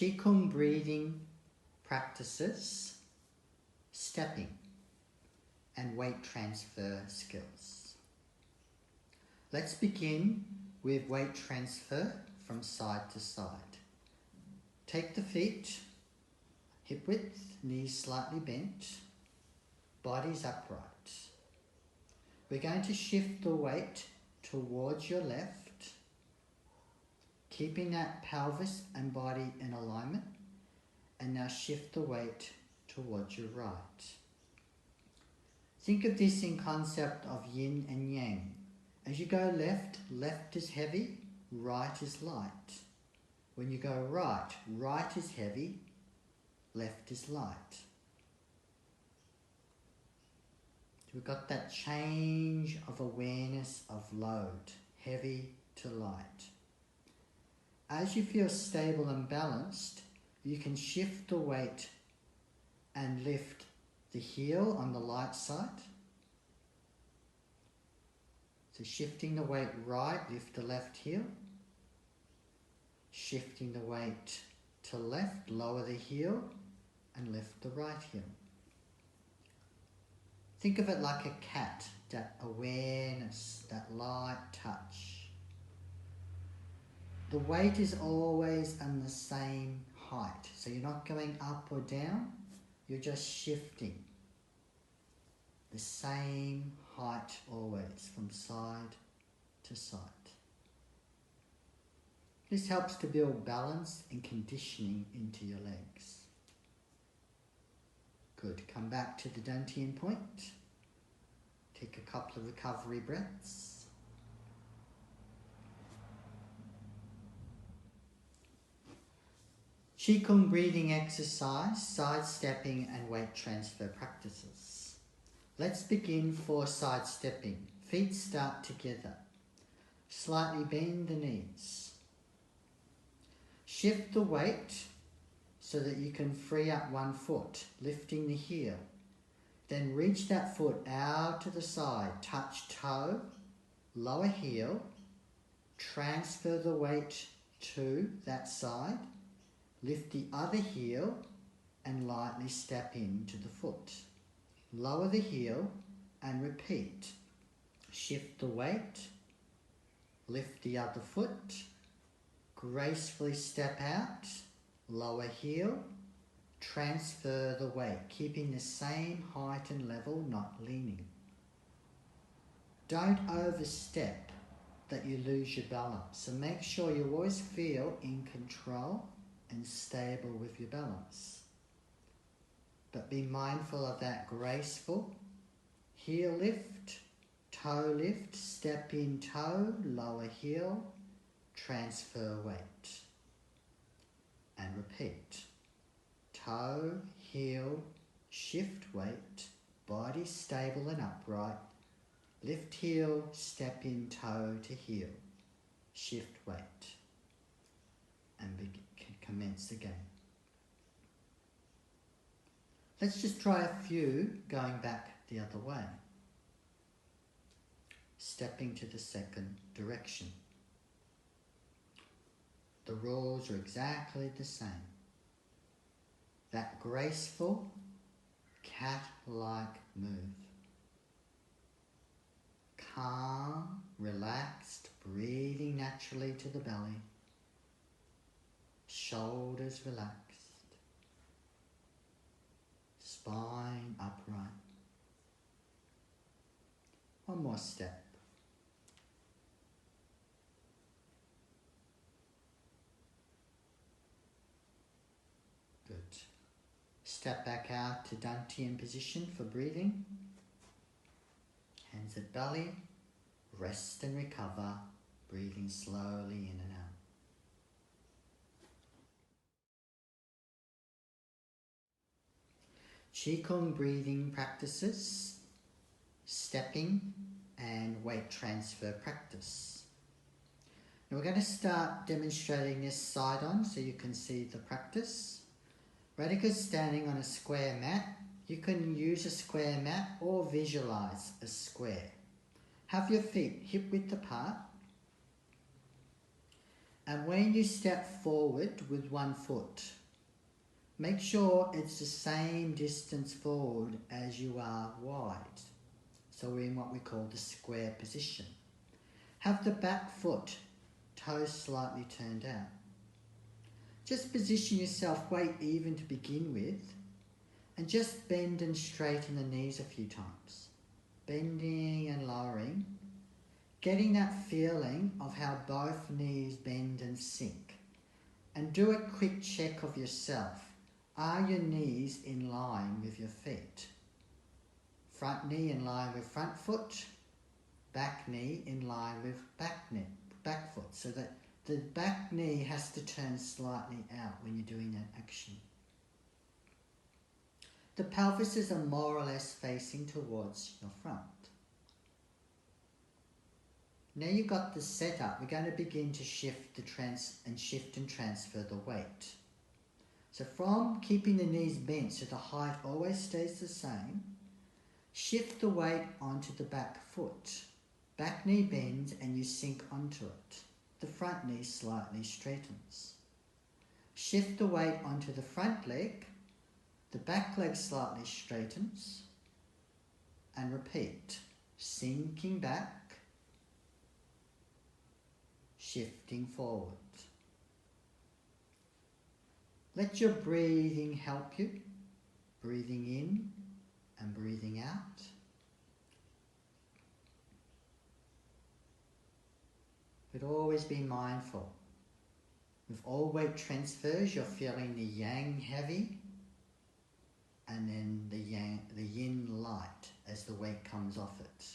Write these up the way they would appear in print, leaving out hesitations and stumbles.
Qigong breathing practices, stepping, and weight transfer skills. Let's begin with weight transfer from side to side. Take the feet, hip width, knees slightly bent, bodies upright. We're going to shift the weight towards your left, keeping that pelvis and body in alignment, and now shift the weight towards your right. Think of this in concept of yin and yang. As you go left, left is heavy, right is light. When you go right, right is heavy, left is light. We've got that change of awareness of load, heavy to light. As you feel stable and balanced, you can shift the weight and lift the heel on the light side. So shifting the weight right, lift the left heel. Shifting the weight to left, lower the heel and lift the right heel. Think of it like a cat, that awareness, that light touch. The weight is always on the same height, so you're not going up or down, you're just shifting. The same height always, from side to side. This helps to build balance and conditioning into your legs. Good, come back to the Dantian point. Take a couple of recovery breaths. Qigong breathing exercise, side-stepping and weight transfer practices. Let's begin for side-stepping. Feet start together. Slightly bend the knees. Shift the weight so that you can free up one foot, lifting the heel. Then reach that foot out to the side, touch toe, lower heel, transfer the weight to that side, lift the other heel and lightly step into the foot. Lower the heel and repeat. Shift the weight, lift the other foot, gracefully step out, lower heel, transfer the weight, keeping the same height and level, not leaning. Don't overstep that you lose your balance, so make sure you always feel in control and stable with your balance. But be mindful of that graceful heel lift, toe lift, step in toe, lower heel, transfer weight. And repeat. Toe, heel, shift weight, body stable and upright, lift heel, step in toe to heel, shift weight, and commence again. Let's just try a few going back the other way. Stepping to the second direction. The rules are exactly the same. That graceful, cat-like move. Calm, relaxed, breathing naturally to the belly. Shoulders relaxed. Spine upright. One more step. Good. Step back out to Dantian position for breathing. Hands at belly. Rest and recover. Breathing slowly in and out. Qigong breathing practices, stepping and weight transfer practice. Now we're going to start demonstrating this side on so you can see the practice. Radhika's standing on a square mat. You can use a square mat or visualize a square. Have your feet hip width apart. And when you step forward with one foot, make sure it's the same distance forward as you are wide. So we're in what we call the square position. Have the back foot, toes slightly turned out. Just position yourself weight even to begin with, and just bend and straighten the knees a few times. Bending and lowering, getting that feeling of how both knees bend and sink. And do a quick check of yourself. Are your knees in line with your feet? Front knee in line with front foot, back knee in line with back foot, so that the back knee has to turn slightly out when you're doing that action. The pelvises are more or less facing towards your front. Now you've got the setup, we're going to begin to shift and transfer the weight. So from keeping the knees bent so the height always stays the same, shift the weight onto the back foot. Back knee bends and you sink onto it. The front knee slightly straightens. Shift the weight onto the front leg. The back leg slightly straightens. And repeat. Sinking back. Shifting forward. Let your breathing help you. Breathing in and breathing out. But always be mindful. With all weight transfers, you're feeling the yang heavy and then the yin light as the weight comes off it.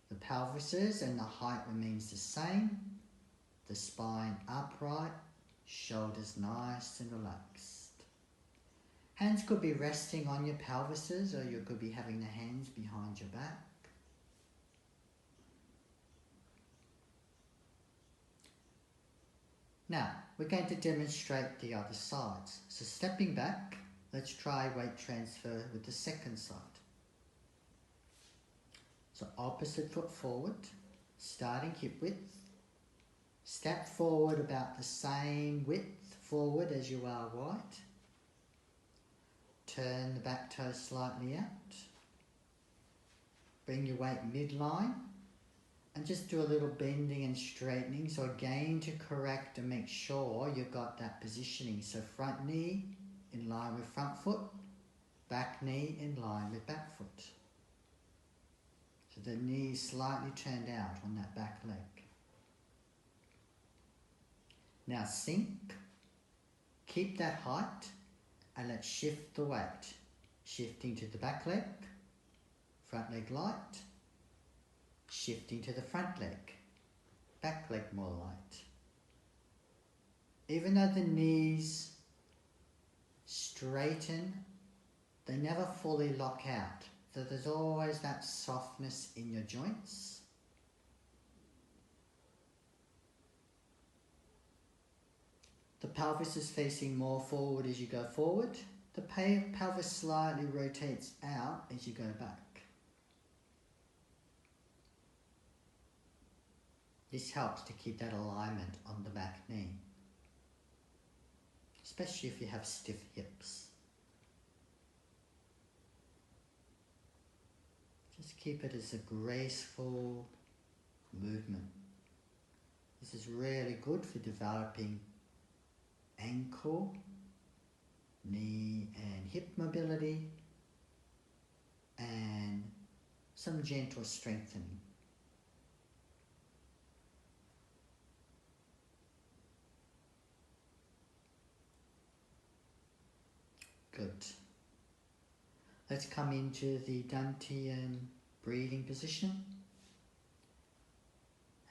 The pelvises and the height remains the same. The spine upright, shoulders nice and relaxed. Hands could be resting on your pelvises, or you could be having the hands behind your back. Now, we're going to demonstrate the other sides. So stepping back, let's try weight transfer with the second side. So opposite foot forward, starting hip width. Step forward about the same width forward as you are wide. Turn the back toe slightly out. Bring your weight midline. And just do a little bending and straightening. So again, to correct and make sure you've got that positioning. So front knee in line with front foot. Back knee in line with back foot. So the knee slightly turned out on that back leg. Now sink. Keep that height. And let's shift the weight. Shifting to the back leg. Front leg light. Shifting to the front leg, back leg more light. Even though the knees straighten, they never fully lock out. So there's always that softness in your joints. The pelvis is facing more forward as you go forward. The pelvis slightly rotates out as you go back. This helps to keep that alignment on the back knee, especially if you have stiff hips. Just keep it as a graceful movement. This is really good for developing ankle, knee and hip mobility, and some gentle strengthening. Good. Let's come into the Dantian breathing position.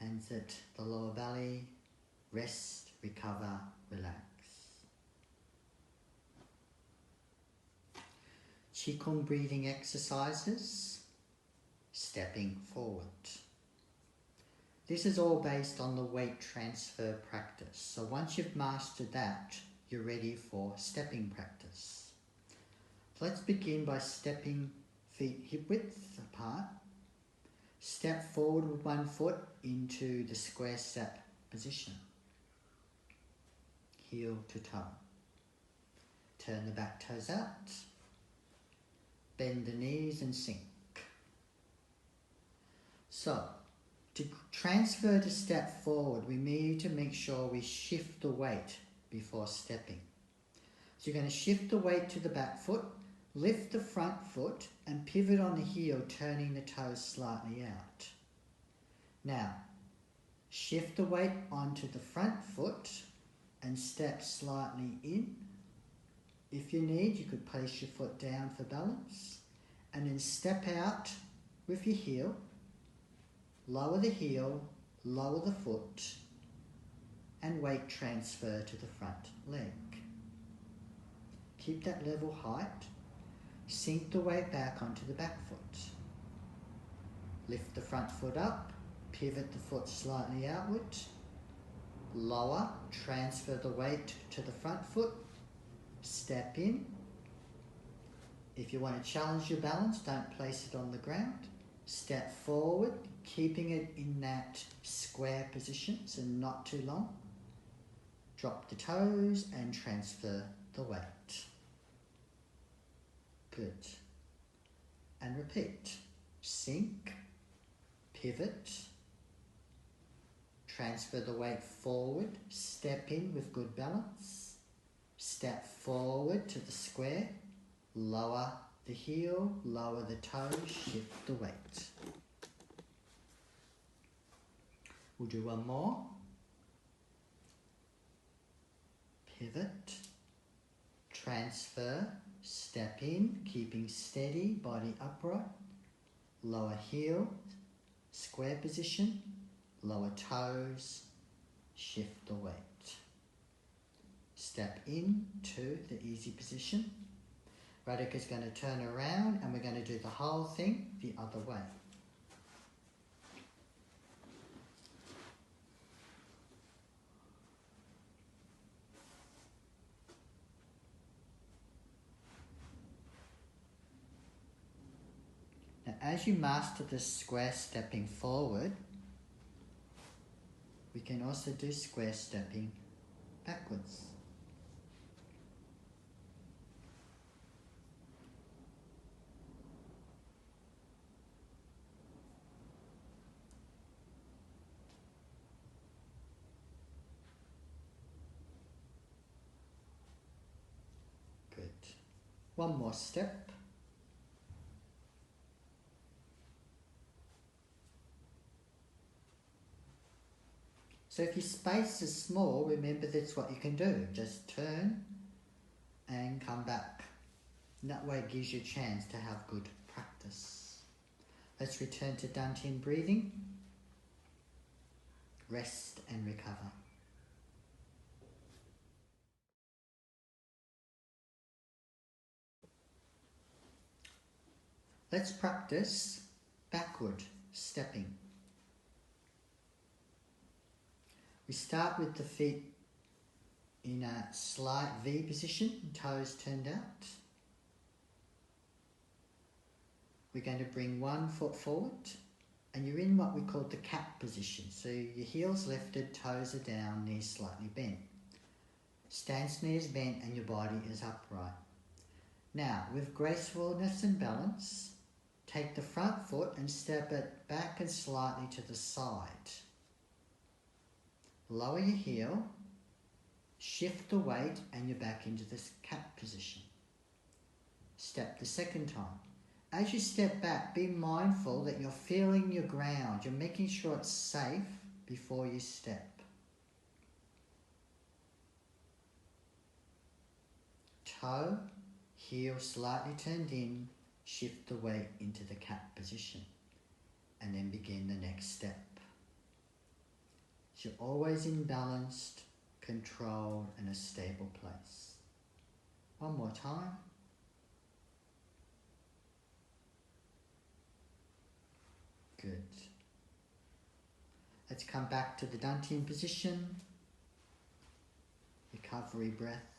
Hands at the lower belly. Rest, recover, relax. Qigong breathing exercises. Stepping forward. This is all based on the weight transfer practice. So once you've mastered that, you're ready for stepping practice. Let's begin by stepping feet hip width apart. Step forward with one foot into the square step position. Heel to toe. Turn the back toes out. Bend the knees and sink. So, to transfer to step forward, we need to make sure we shift the weight before stepping. So you're going to shift the weight to the back foot, lift the front foot and pivot on the heel, turning the toes slightly out. Now, shift the weight onto the front foot and step slightly in. If you need, you could place your foot down for balance and then step out with your heel, lower the heel, lower the foot and weight transfer to the front leg. Keep that level height. Sink the weight back onto the back foot. Lift the front foot up, pivot the foot slightly outward, lower, transfer the weight to the front foot, step in. If you want to challenge your balance, don't place it on the ground. Step forward, keeping it in that square position, so not too long. Drop the toes and transfer the weight. Good. And repeat. Sink, pivot, transfer the weight forward, step in with good balance, step forward to the square, lower the heel, lower the toes, shift the weight. We'll do one more. Pivot, transfer, step in, keeping steady, body upright, lower heel, square position, lower toes, shift the weight. Step in to the easy position. Radhika's going to turn around and we're going to do the whole thing the other way. Now, as you master the square stepping forward, we can also do square stepping backwards. Good. One more step. So if your space is small, remember that's what you can do. Just turn and come back. And that way it gives you a chance to have good practice. Let's return to Dantian breathing. Rest and recover. Let's practice backward stepping. We start with the feet in a slight V position, toes turned out. We're going to bring one foot forward and you're in what we call the cat position. So your heels lifted, toes are down, knees slightly bent. Stance knees bent and your body is upright. Now, with gracefulness and balance, take the front foot and step it back and slightly to the side. Lower your heel, shift the weight and you're back into this cat position. Step the second time. As you step back, be mindful that you're feeling your ground. You're making sure it's safe before you step. Toe, heel slightly turned in, shift the weight into the cat position and then begin the next step. So you're always in balanced, controlled and a stable place. One more time. Good. Let's come back to the Dantian position. Recovery breath.